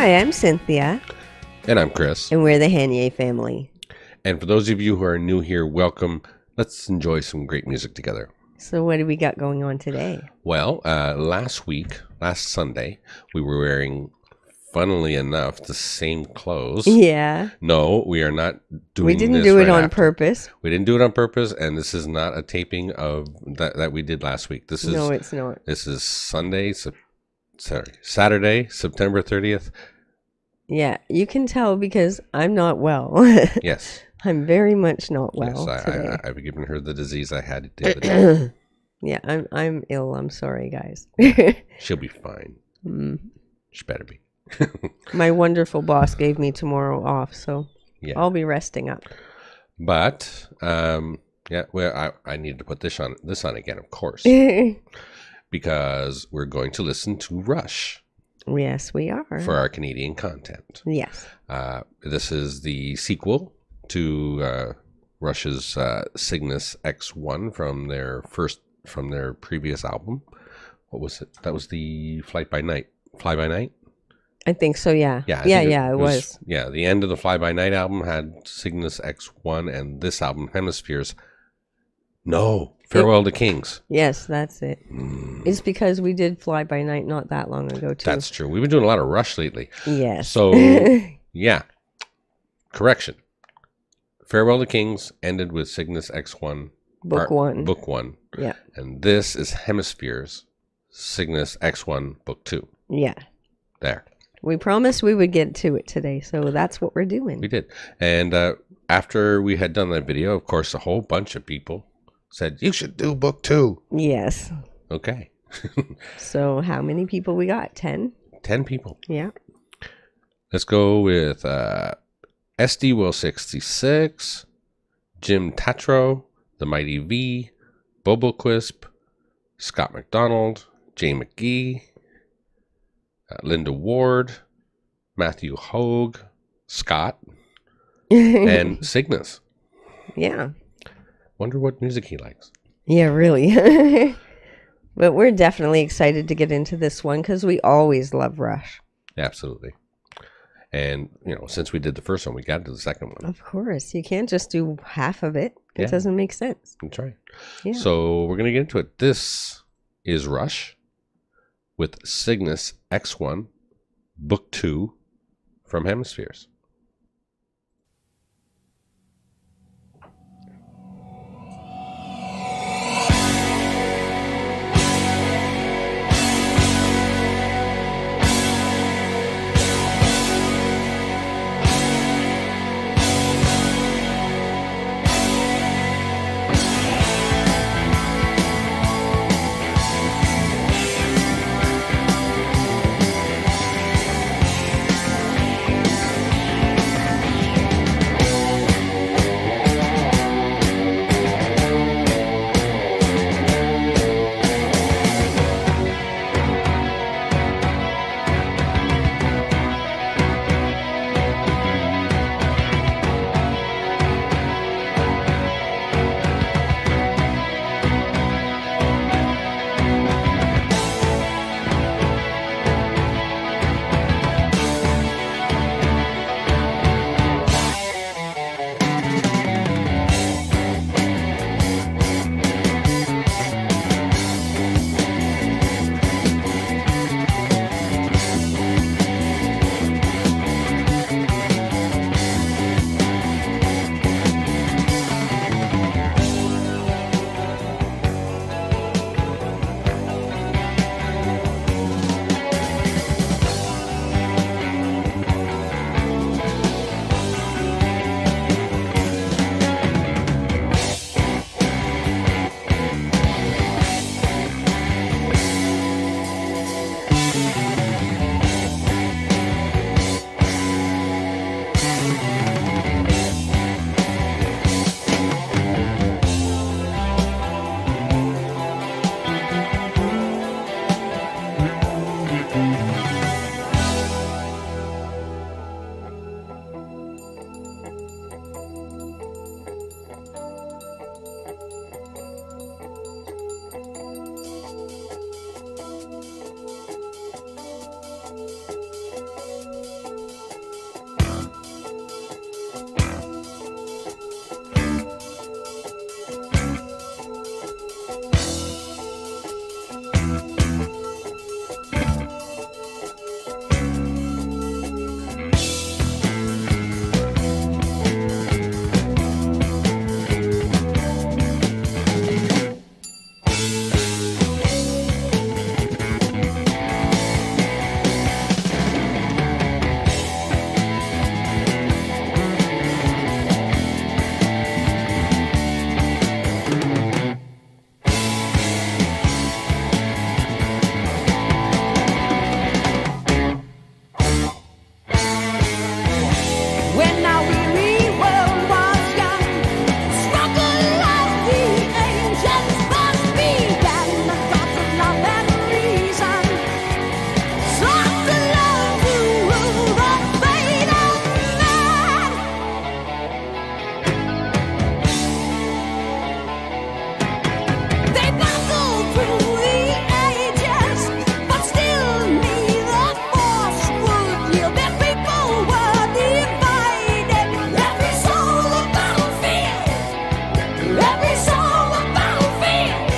Hi, I'm Cynthia. And I'm Chris. And we're the Hanier family. And for those of you who are new here, welcome. Let's enjoy some great music together. So what do we got going on today? Well, last Sunday, we were wearing, funnily enough, the same clothes. Yeah. No, we are not doing We didn't this do it right on after. purpose. We didn't do it on purpose, and this is not a taping of that we did last week. No, it's not. This is Saturday, September 30th. Yeah, you can tell because I'm not well. Yes. I'm very much not well Yes, today. I've given her the disease I had the other day. Yeah, I'm ill. I'm sorry, guys. She'll be fine. She better be. My wonderful boss gave me tomorrow off, so Yeah. I'll be resting up. But yeah, well, I need to put this on again, of course, because we're going to listen to Rush Yes, we are. for our Canadian content. Yes. This is the sequel to Rush's Cygnus X-1 from their previous album. What was it? That was the Fly by Night. I think so, yeah. Yeah, It was. Yeah, the end of the Fly by Night album had Cygnus X-1, and this album, Hemispheres. No, Farewell to Kings. Yes, that's it. It's because we did Fly by Night not that long ago, too. That's true. We've been doing a lot of Rush lately. Yes. So, yeah. Correction. Farewell to Kings ended with Cygnus X-1. Book one. Book 1. Yeah. And this is Hemispheres, Cygnus X-1, Book 2. Yeah. There. We promised we would get to it today, so that's what we're doing. We did. And after we had done that video, of course, a whole bunch of people said, you should do Book 2. Yes. Okay. So how many people we got? 10? 10 people. Yeah. Let's go with SD Will 66, Jim Tatro, The Mighty V, Bobo Quisp, Scott McDonald, Jay McGee, Linda Ward, Matthew Hogue, Scott, and Cygnus. Yeah. Wonder what music he likes. Yeah, really. But we're definitely excited to get into this one because we always love Rush. Absolutely. And, since we did the first one, we got to the second one. Of course. You can't just do half of it. It doesn't make sense. That's right. Yeah. So we're going to get into it. This is Rush with Cygnus X-1, Book 2 from Hemispheres. Every soul a battlefield.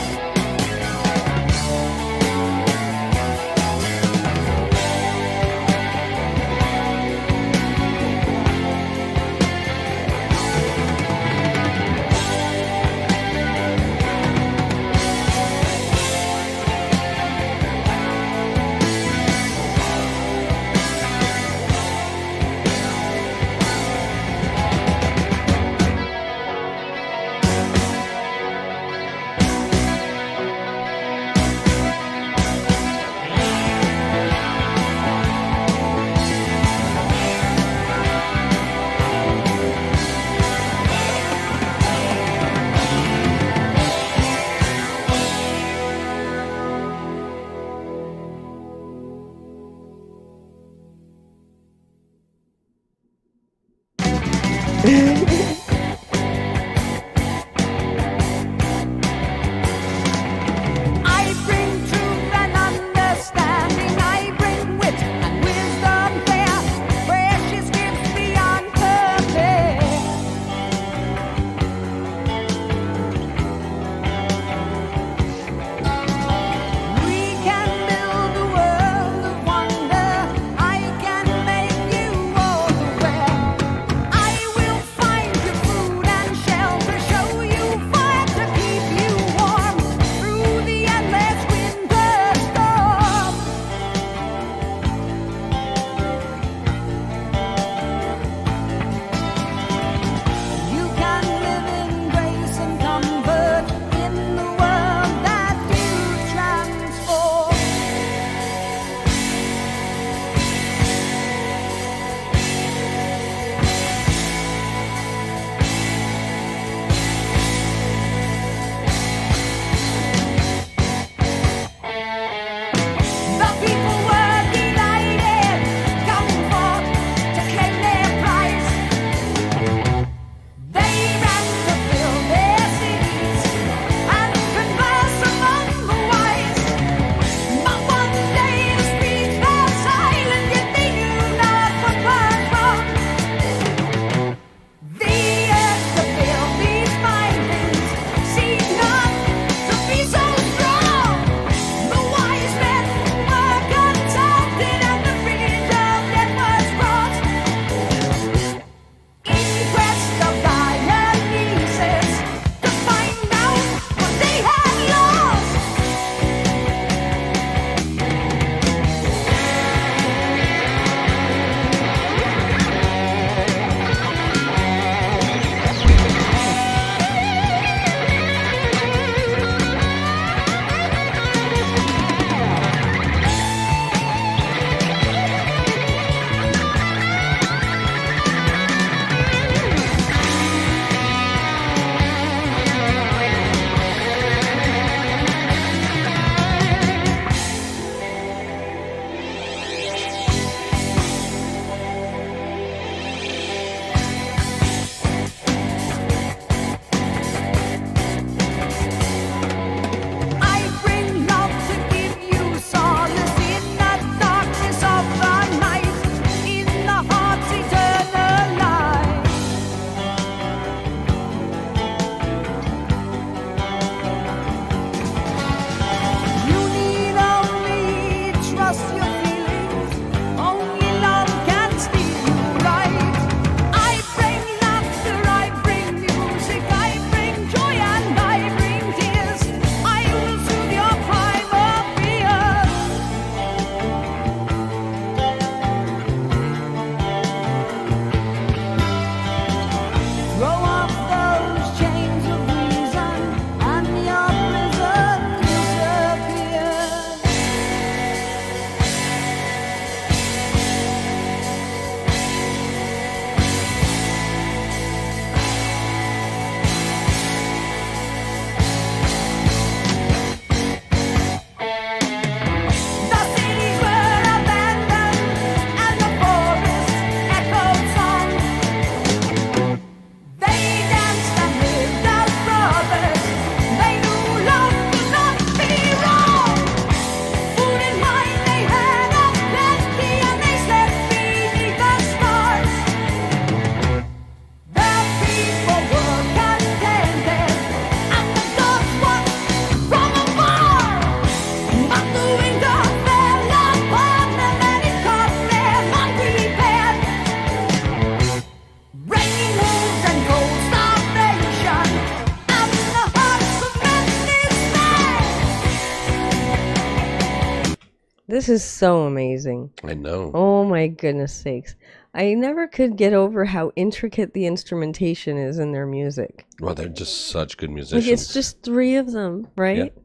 This is so amazing. I know. Oh my goodness sakes. I never could get over how intricate the instrumentation is in their music. Well, they're just such good Like musicians. it's just 3 of them, right? Yeah.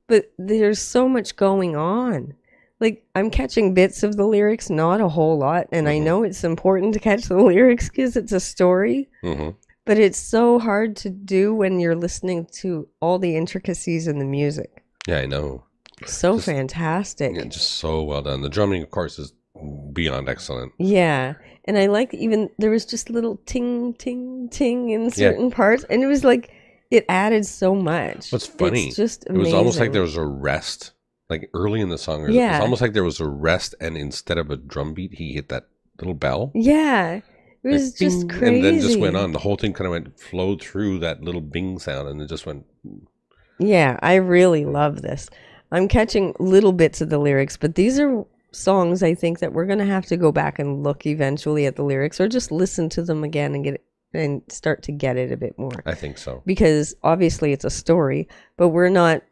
But there's so much going on. Like I'm catching bits of the lyrics, not a whole lot, and I know it's important to catch the lyrics because it's a story. But it's so hard to do when you're listening to all the intricacies in the music. Yeah, I know. So fantastic. Yeah, just so well done. The drumming, of course, is beyond excellent. Yeah. And I like even there was just little ting, ting, ting in certain parts. And it was like, it added so much. What's funny, It's just it amazing. was almost like there was a rest. Like early in the song, it was almost like there was a rest. And instead of a drum beat, he hit that little bell. Yeah. It was Like, just bing, crazy. And then just went on. The whole thing kind of flowed through that little bing sound. And it just went. Yeah, I really love this. I'm catching little bits of the lyrics, but these are songs I think that we're going to have to go back and look eventually at the lyrics or just listen to them again and and start to get it a bit more. I think so. Because obviously it's a story, but we're not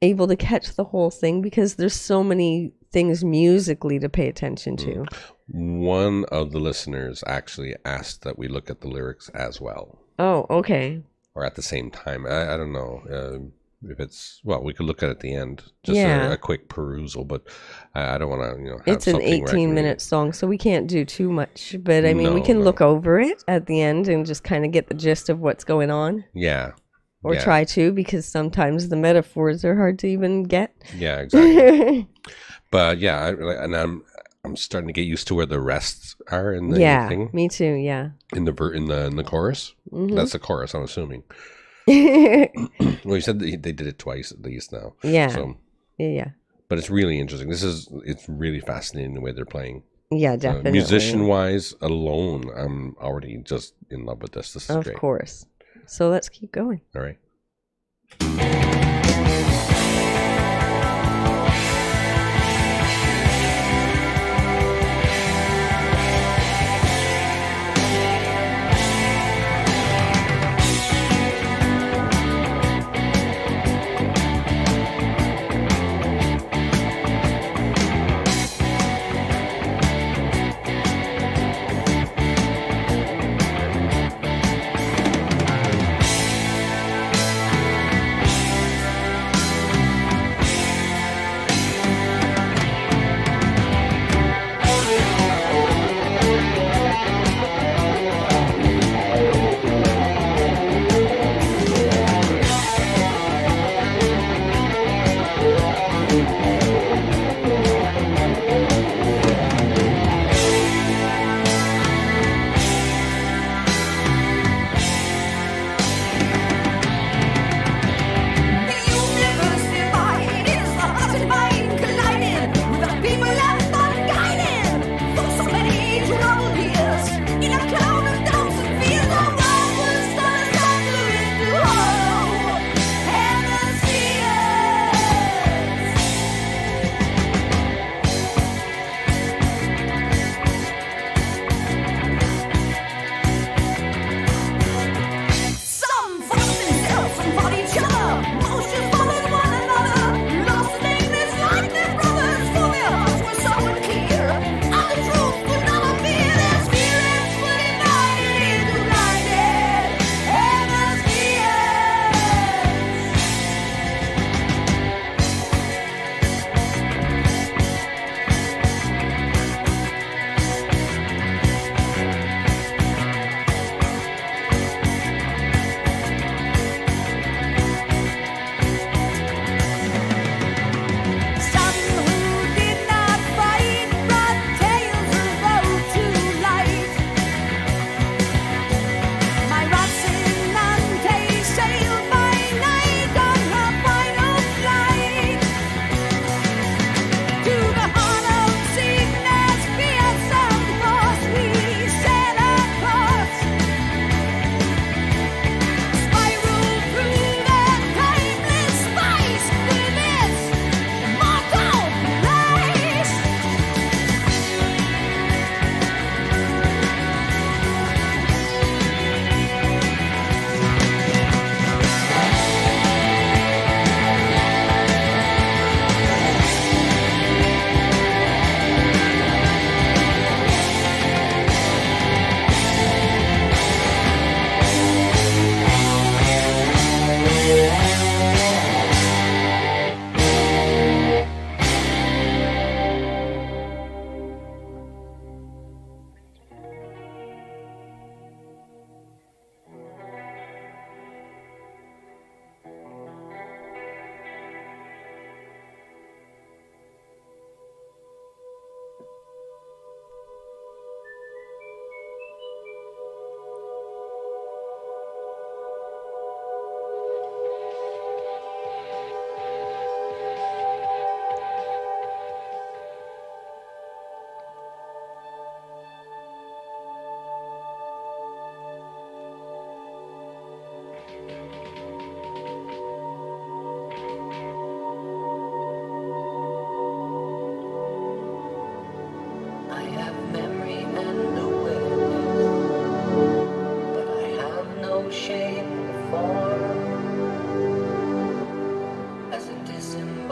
able to catch the whole thing because there's so many things musically to pay attention to. One of the listeners actually asked that we look at the lyrics as well. Oh, okay. Or at the same time. I don't know if it's, well, we could look at it at the end. Just Yeah. a quick perusal, but I don't want to, have It's an something 18-minute song, so we can't do too much. But I mean, we No, can no. look over it at the end and just kind of get the gist of what's going on. Yeah. Or yeah. try to, because sometimes the metaphors are hard to even get. Yeah, exactly. But yeah, I'm starting to get used to where the rests are in the Yeah, thing. me too, yeah. In the chorus. That's the chorus, I'm assuming. Yeah. Well, you said they did it twice at least now. Yeah. So, Yeah. but it's really interesting. It's really fascinating the way they're playing. Yeah, definitely. Musician wise alone, I'm already just in love with this. This is Of great. course. So let's keep going. All right.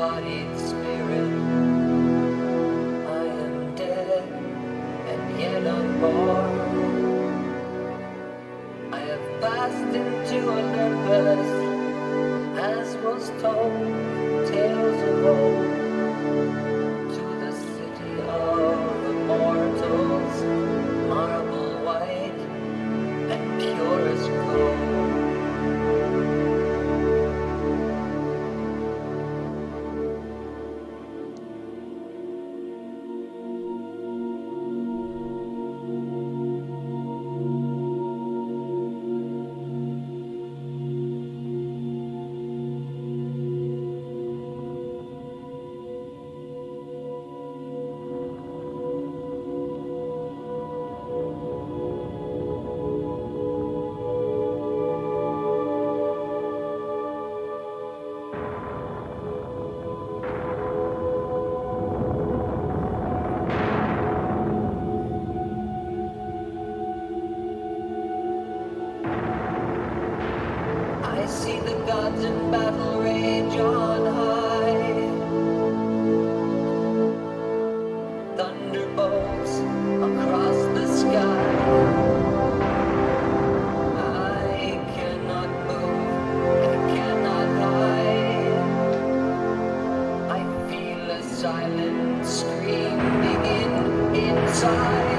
embodied spirit. I am dead, and yet I'm born. I have passed into Olympus, as was told, tales of old, to the city of immortals, marble white and pure as gold. I see the gods in battle rage on high. Thunderbolts across the sky. I cannot move, I cannot hide. I feel a silent screaming inside.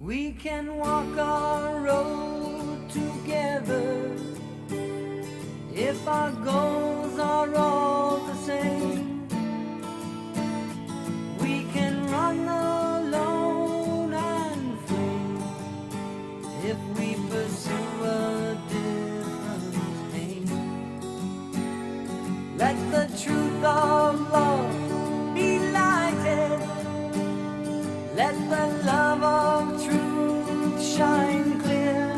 We can walk our road together if our goals are all the same. We can run alone and free if we pursue a different aim. Let the truth of love be lighted. Let the love of truth shine clear.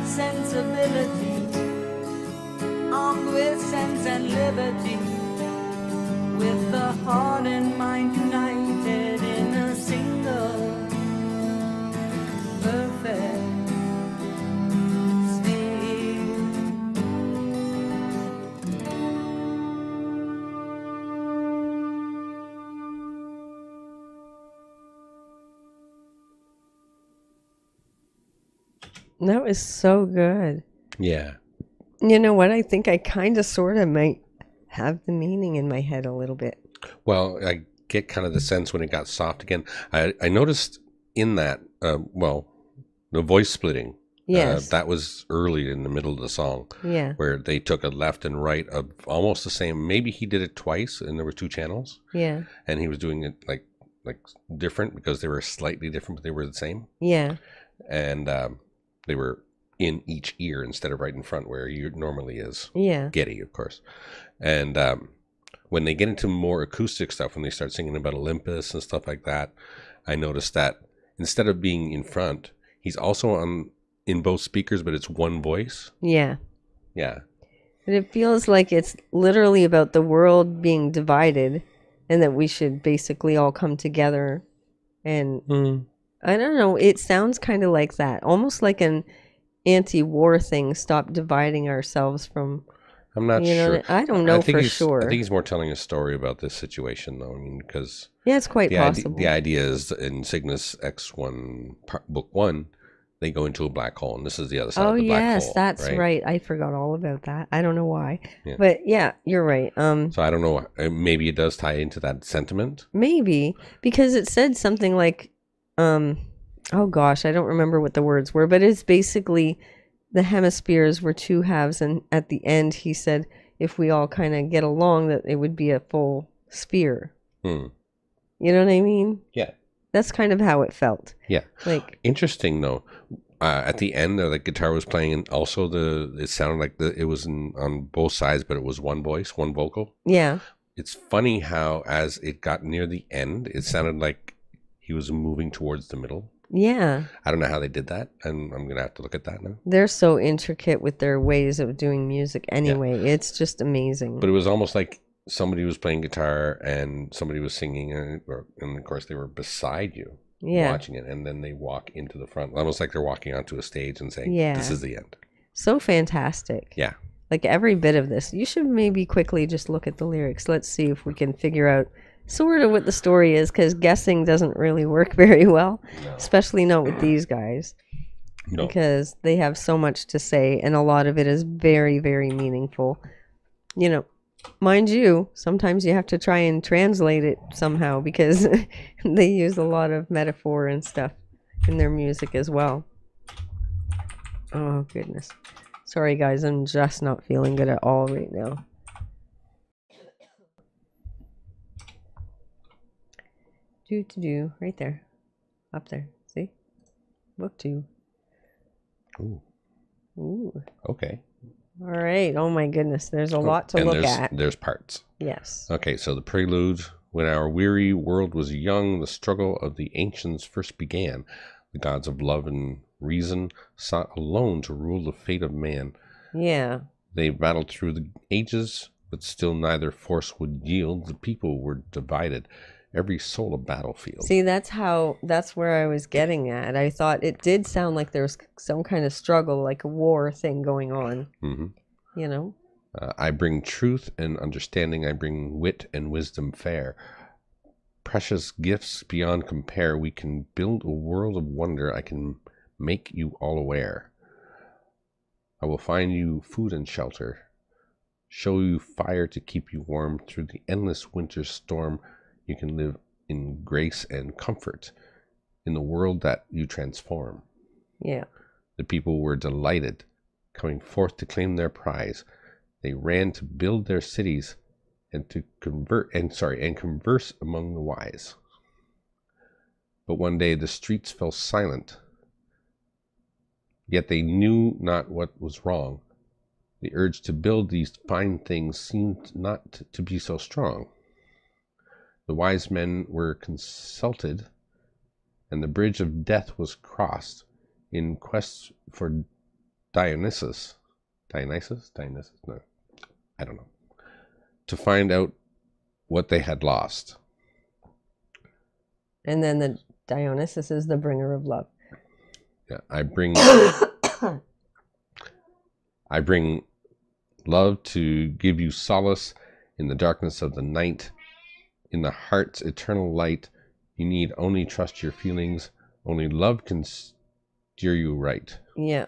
Sensibility, armed with sense and liberty, with the heart and mind united in a single perfect sphere. That was so good. Yeah. You know what? I think I kind of sort of might have the meaning in my head a little bit. Well, I get kind of the sense when it got soft again. I noticed in that, the voice splitting. Yes. That was early in the middle of the song. Yeah. Where they took a left and right of almost the same. Maybe he did it twice and there were 2 channels. Yeah. And he was doing it like different because they were slightly different, but they were the same. Yeah. And they were in each ear instead of right in front where he normally is. Yeah. Getty, of course. And when they get into more acoustic stuff, when they start singing about Olympus and stuff like that, I noticed that instead of being in front, he's also in both speakers, but it's one voice. Yeah. Yeah. And it feels like it's literally about the world being divided and that we should basically all come together. And I don't know, it sounds kind of like that. Almost like an anti-war thing. Stop dividing ourselves from... I'm not sure. I don't know for sure. I think he's more telling a story about this situation, though. I mean, because... Yeah, it's quite possible. The idea is in Cygnus X-1, Book 1, they go into a black hole, and this is the other side of the black hole. Oh, yes, that's right. I forgot all about that. I don't know why. Yeah. But yeah, you're right. So I don't know. Maybe it does tie into that sentiment. Maybe. Because it said something like, oh gosh, I don't remember what the words were, but it's basically the hemispheres were 2 halves, and at the end he said if we all kind of get along that it would be a full sphere. You know what I mean? Yeah. That's kind of how it felt. Yeah. Like, interesting though. At the end, the guitar was playing, and also it sounded like it was on both sides, but it was one voice, one vocal. Yeah. It's funny how as it got near the end, it sounded like he was moving towards the middle. Yeah. I don't know how they did that, and I'm gonna have to look at that now. They're so intricate with their ways of doing music. Anyway, it's just amazing. But it was almost like somebody was playing guitar and somebody was singing, and of course they were beside you, watching it, and then they walk into the front, almost like they're walking onto a stage and saying, "This is the end." So fantastic. Yeah. Like every bit of this. You should maybe quickly just look at the lyrics. Let's see if we can figure out sort of what the story is, because guessing doesn't really work very well, especially not with these guys. No. Because they have so much to say, and a lot of it is very, very meaningful. You know, mind you, sometimes you have to try and translate it somehow because they use a lot of metaphor and stuff in their music as well. Oh, goodness. Sorry, guys. I'm just not feeling good at all right now. Do. Right there. Up there. See? Book 2. Ooh. Okay. All right. Oh, my goodness. There's a lot to look at. There's parts. Yes. Okay, so the prelude. When our weary world was young, the struggle of the ancients first began. The gods of love and reason sought alone to rule the fate of man. Yeah. They battled through the ages, but still neither force would yield. The people were divided. Every soul a battlefield. See, that's where I was getting at. I thought it did sound like there was some kind of struggle, like a war thing going on. Mm-hmm. You know? I bring truth and understanding. I bring wit and wisdom fair. Precious gifts beyond compare. We can build a world of wonder. I can make you all aware. I will find you food and shelter. Show you fire to keep you warm. Through the endless winter storm, you can live in grace and comfort in the world that you transform. Yeah. The people were delighted, coming forth to claim their prize. They ran to build their cities and to converse among the wise. But one day the streets fell silent, yet they knew not what was wrong. The urge to build these fine things seemed not to be so strong. The wise men were consulted, and the bridge of death was crossed in quest for Dionysus? No, I don't know. To find out what they had lost. And then the Dionysus is the bringer of love. Yeah, I bring love to give you solace in the darkness of the night. In the heart's eternal light, you need only trust your feelings. Only love can steer you right. Yeah.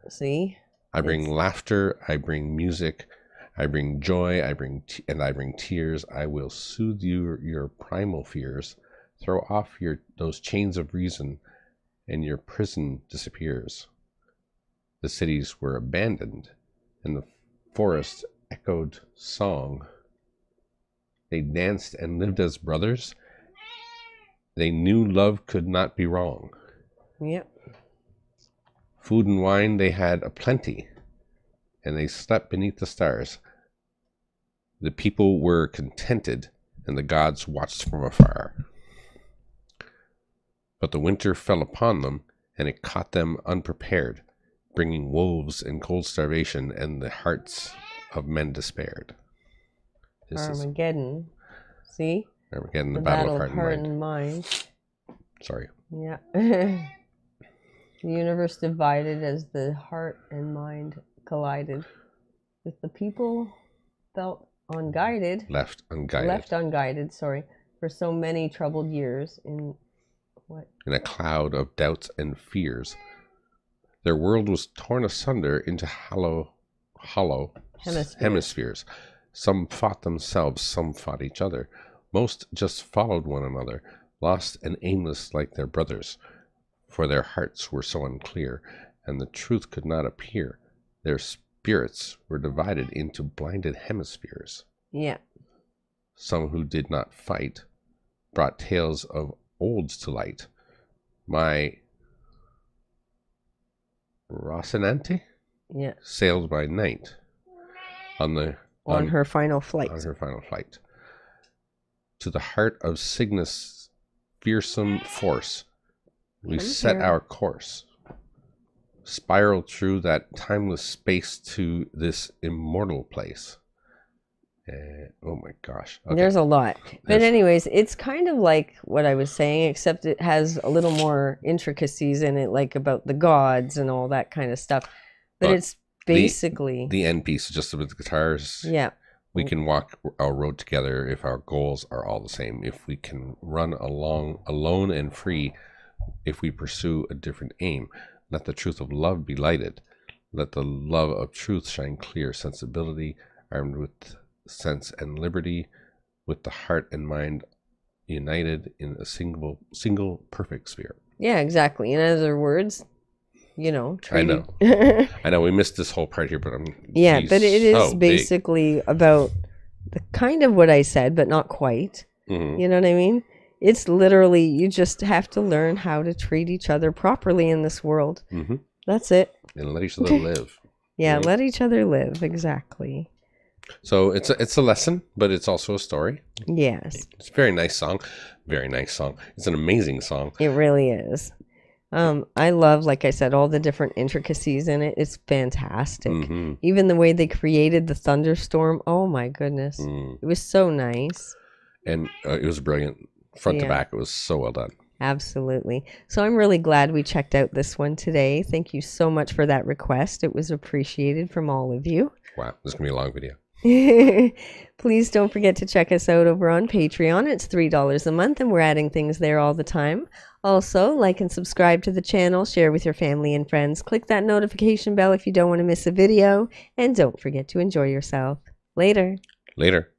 See? I bring laughter, I bring music, I bring joy, I bring tears. I will soothe your primal fears, throw off those chains of reason, and your prison disappears. The cities were abandoned, and the forest echoed song. They danced and lived as brothers. They knew love could not be wrong. Yep. Food and wine they had aplenty, and they slept beneath the stars. The people were contented, and the gods watched from afar. But the winter fell upon them, and it caught them unprepared, bringing wolves and cold starvation, and the hearts of men despaired. This Armageddon. See? Armageddon, the battle of heart and mind. Sorry. Yeah. The universe divided as the heart and mind collided. With the people felt unguided. Left unguided, sorry, for so many troubled years in a cloud of doubts and fears. Their world was torn asunder into hollow hemispheres. Some fought themselves, some fought each other. Most just followed one another, lost and aimless like their brothers, for their hearts were so unclear, and the truth could not appear. Their spirits were divided into blinded hemispheres. Yeah. Some who did not fight brought tales of olds to light. My Rocinante sailed by night on her final flight. To the heart of Cygnus' fearsome force, we set our course, spiraled through that timeless space to this immortal place. Oh my gosh. Okay. There's a lot. But anyways, it's kind of like what I was saying, except it has a little more intricacies in it, like about the gods and all that kind of stuff. But it's basically... The end piece, just with the guitars. Yeah. We can walk our road together if our goals are all the same. If we can run along alone and free, if we pursue a different aim. Let the truth of love be lighted. Let the love of truth shine clear. Sensibility armed with sense and liberty, with the heart and mind united in a single perfect sphere. Yeah, exactly. In other words, you know, I know we missed this whole part here, but but it is basically big. About the kind of what I said, but not quite. Mm-hmm. You know what I mean? It's literally, you just have to learn how to treat each other properly in this world. Mm-hmm. That's it. And let each other live. Yeah, mm-hmm. Let each other live. Exactly. So it's a lesson, but it's also a story. Yes. It's a very nice song. Very nice song. It's an amazing song. It really is. I love, like I said, all the different intricacies in it. It's fantastic. Mm-hmm. Even the way they created the thunderstorm. Oh my goodness. It was so nice. And it was brilliant. Front to back, it was so well done. Absolutely. So I'm really glad we checked out this one today. Thank you so much for that request. It was appreciated from all of you. Wow, this is going to be a long video. Please don't forget to check us out over on Patreon. It's $3 a month and we're adding things there all the time. Also, like and subscribe to the channel, share with your family and friends. Click that notification bell if you don't want to miss a video. And don't forget to enjoy yourself. Later. Later.